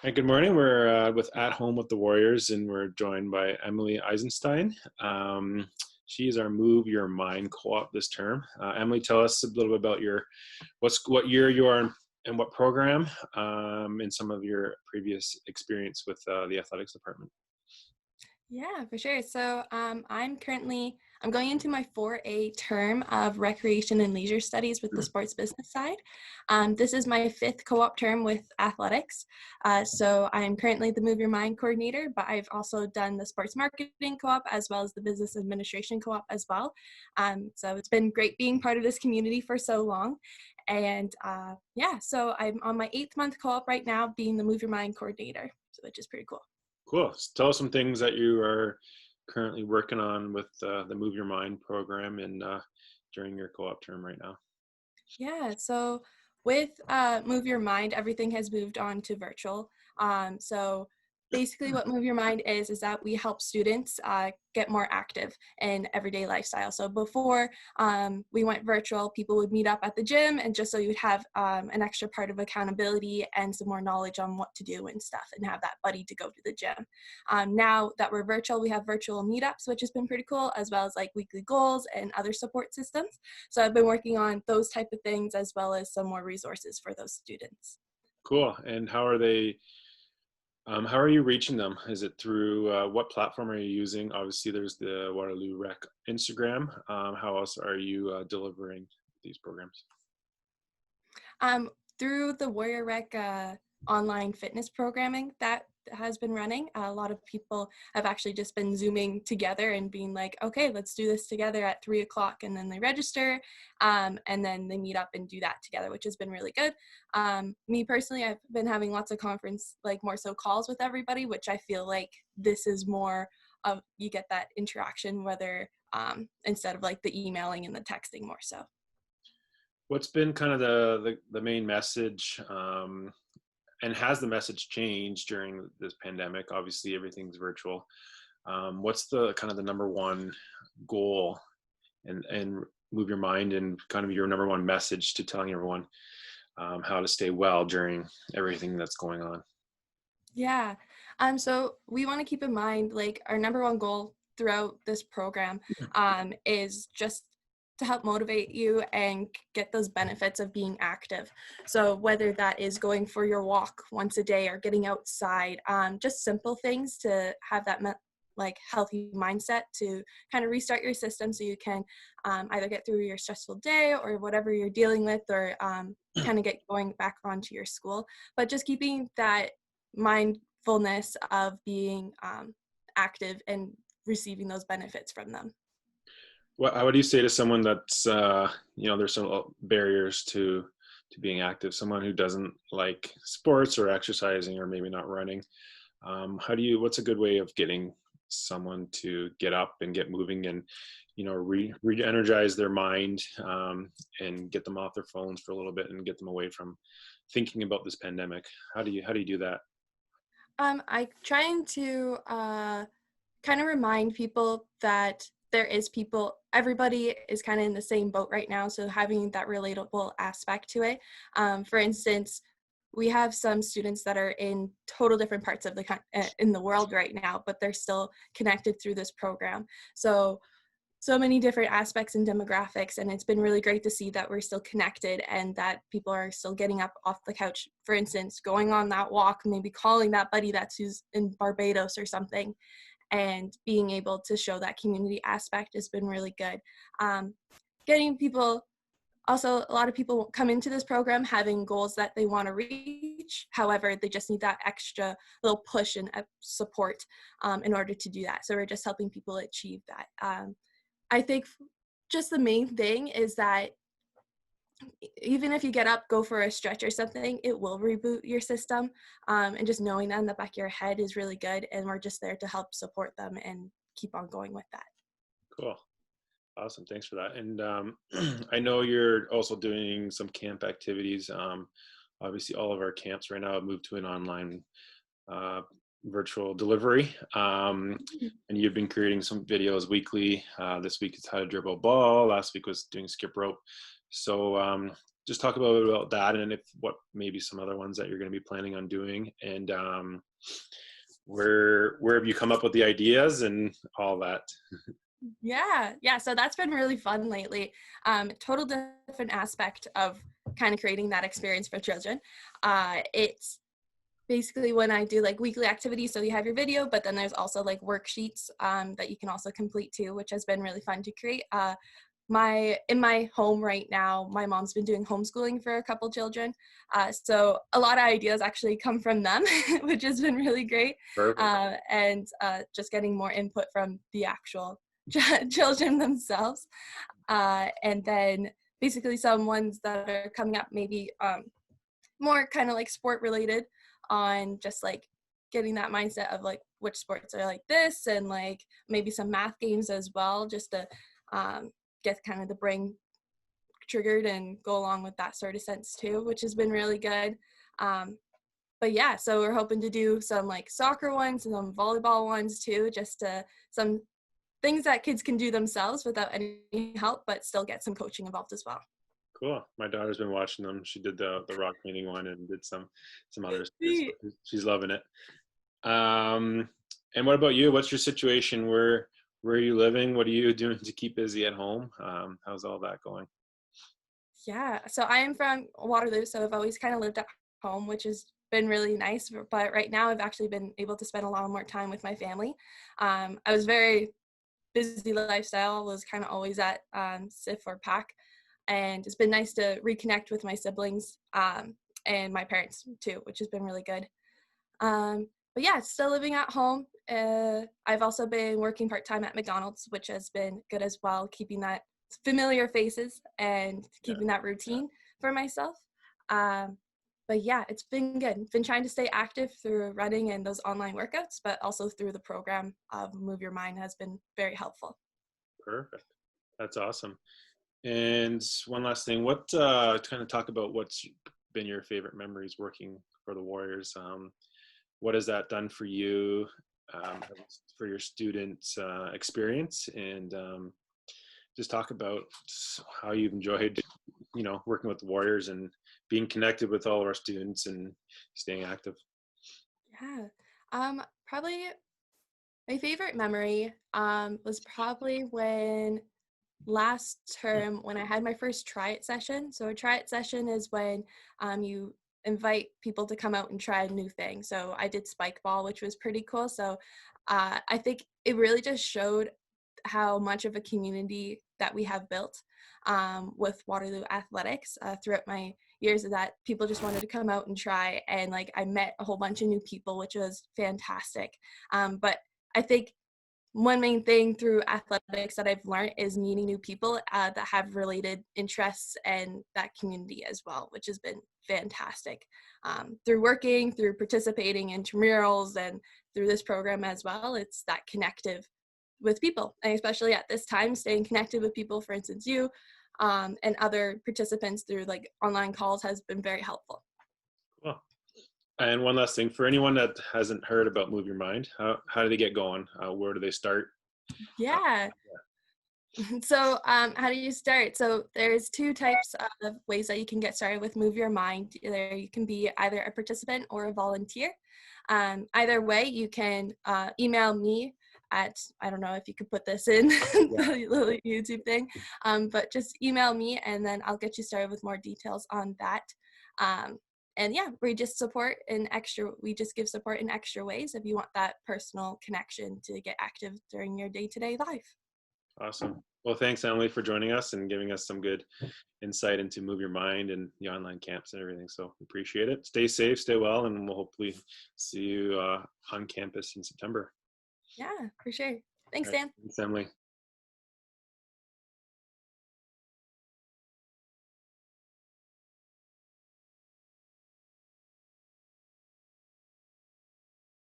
Hi, good morning. We're with At Home with the Warriors, and we're joined by Emily Ysselstein. She is our Move Your Mind co-op this term. Emily, tell us a little bit about what year you are in, and what program, and some of your previous experience with the athletics department. Yeah, for sure. I'm going into my 4A term of recreation and leisure studies with the sports business side. This is my fifth co-op term with athletics. So I'm currently the Move Your Mind coordinator, but I've also done the sports marketing co-op as well as the business administration co-op as well. So it's been great being part of this community for so long. So I'm on my 8th month co-op right now being the Move Your Mind coordinator, so which is pretty cool. Cool. So tell us some things that you are currently working on with the Move Your Mind program and during your co-op term right now. Yeah, so with Move Your Mind, everything has moved on to virtual. So basically what Move Your Mind is that we help students get more active in everyday lifestyle. So before we went virtual, people would meet up at the gym, and just so you'd have an extra part of accountability and some more knowledge on what to do and stuff, and have that buddy to go to the gym. Now that we're virtual, we have virtual meetups, which has been pretty cool, as well as like weekly goals and other support systems. So I've been working on those type of things as well as some more resources for those students. Cool. And how are you reaching them? Is it through what platform are you using? Obviously, there's the Waterloo Rec Instagram. How else are you delivering these programs? Um, Through the Warrior Rec online fitness programming that has been running, a lot of people have actually just been Zooming together and being like, okay, let's do this together at 3 o'clock. And then they register and then they meet up and do that together, which has been really good. Me personally, I've been having lots of conference, like more so calls with everybody, which I feel like this is more of, you get that interaction, whether instead of like the emailing and the texting more so. What's been kind of the main message, and has the message changed during this pandemic? Obviously, everything's virtual. What's the kind of the number one goal and Move Your Mind, and kind of your number one message to telling everyone how to stay well during everything that's going on? Yeah. So we want to keep in mind, like, our number one goal throughout this program is just to help motivate you and get those benefits of being active. So whether that is going for your walk once a day or getting outside, just simple things to have that like healthy mindset to kind of restart your system so you can either get through your stressful day or whatever you're dealing with, or kind of get going back onto your school. But just keeping that mindfulness of being active and receiving those benefits from them. What would you say to someone that's there's some barriers to being active, someone who doesn't like sports or exercising or maybe not running? What's a good way of getting someone to get up and get moving and re-energize their mind, and get them off their phones for a little bit and get them away from thinking about this pandemic? How do you do that? I trying to kind of remind people that everybody is kind of in the same boat right now. So having that relatable aspect to it. For instance, we have some students that are in total different parts of in the world right now, but they're still connected through this program. So many different aspects and demographics, and it's been really great to see that we're still connected and that people are still getting up off the couch, for instance, going on that walk, maybe calling that buddy that's who's in Barbados or something, and being able to show that community aspect has been really good. um, Getting people, also a lot of people come into this program having goals that they want to reach, however they just need that extra little push and support in order to do that, so we're just helping people achieve that. I think just the main thing is that even if you get up, go for a stretch or something, it will reboot your system. And just knowing that in the back of your head is really good. And we're just there to help support them and keep on going with that. Cool. Awesome. Thanks for that. And I know you're also doing some camp activities. Obviously, all of our camps right now have moved to an online uh, virtual delivery. And you've been creating some videos weekly. This week it's how to dribble a ball. Last week was doing skip rope. So just talk a little bit about that, and if what maybe some other ones that you're going to be planning on doing, and where have you come up with the ideas and all that? Yeah. So that's been really fun lately. Total different aspect of kind of creating that experience for children. It's basically when I do like weekly activities. So you have your video, but then there's also like worksheets that you can also complete too, which has been really fun to create. In my home right now, my mom's been doing homeschooling for a couple children, so a lot of ideas actually come from them, which has been really great, Perfect. and just getting more input from the actual children themselves, and then basically some ones that are coming up maybe more kind of like sport related, on just like getting that mindset of like which sports are like this, and like maybe some math games as well, just to get kind of the brain triggered and go along with that sort of sense too, which has been really good. um, but yeah, so we're hoping to do some like soccer ones and some volleyball ones too, just to some things that kids can do themselves without any help, but still get some coaching involved as well. Cool. My daughter's been watching them. She did the rock painting one and did some others too. So Sweet. she's loving it. Um, and what about you? What's your situation? Where are you living? What are you doing to keep busy at home? How's all that going? Yeah, so I am from Waterloo, so I've always kind of lived at home, which has been really nice. But right now, I've actually been able to spend a lot more time with my family. I was very busy lifestyle, was kind of always at SIF or PAC, and it's been nice to reconnect with my siblings and my parents too, which has been really good. But yeah, still living at home. I've also been working part-time at McDonald's, which has been good as well, keeping that familiar faces and Yeah, keeping that routine for myself. Um, but yeah, it's been good. Been trying to stay active through running and those online workouts, but also through the program of Move Your Mind has been very helpful. perfect. That's awesome. And one last thing, what kind of talk about what's been your favorite memories working for the Warriors? What has that done for you, for your student experience, and just talk about how you've enjoyed, working with the Warriors and being connected with all of our students and staying active. Yeah. Probably my favorite memory was probably when last term when I had my first try it session. So a try it session is when you invite people to come out and try a new thing. So I did spike ball, which was pretty cool. So I think it really just showed how much of a community that we have built with Waterloo athletics throughout my years, of that people just wanted to come out and try, and like I met a whole bunch of new people, which was fantastic. But I think one main thing through athletics that I've learned is meeting new people that have related interests and that community as well, which has been fantastic. Through working, through participating in intramurals, and through this program as well, it's that connective with people, and especially at this time, staying connected with people, for instance, you and other participants through like online calls has been very helpful. Cool. And one last thing, for anyone that hasn't heard about Move Your Mind, how do they get going? Where do they start? Uh, Yeah. So how do you start? So there's two types of ways that you can get started with Move Your Mind. Either you can be either a participant or a volunteer. Either way, you can email me at, I don't know if you could put this in yeah, the little YouTube thing, but just email me and then I'll get you started with more details on that. And yeah, we just give support in extra ways if you want that personal connection to get active during your day-to-day life. awesome. Well, thanks, Emily, for joining us and giving us some good insight into Move Your Mind and the online camps and everything. So appreciate it. Stay safe, stay well, and we'll hopefully see you on campus in September. Yeah, for sure. Thanks, All right. Dan. Thanks, Emily.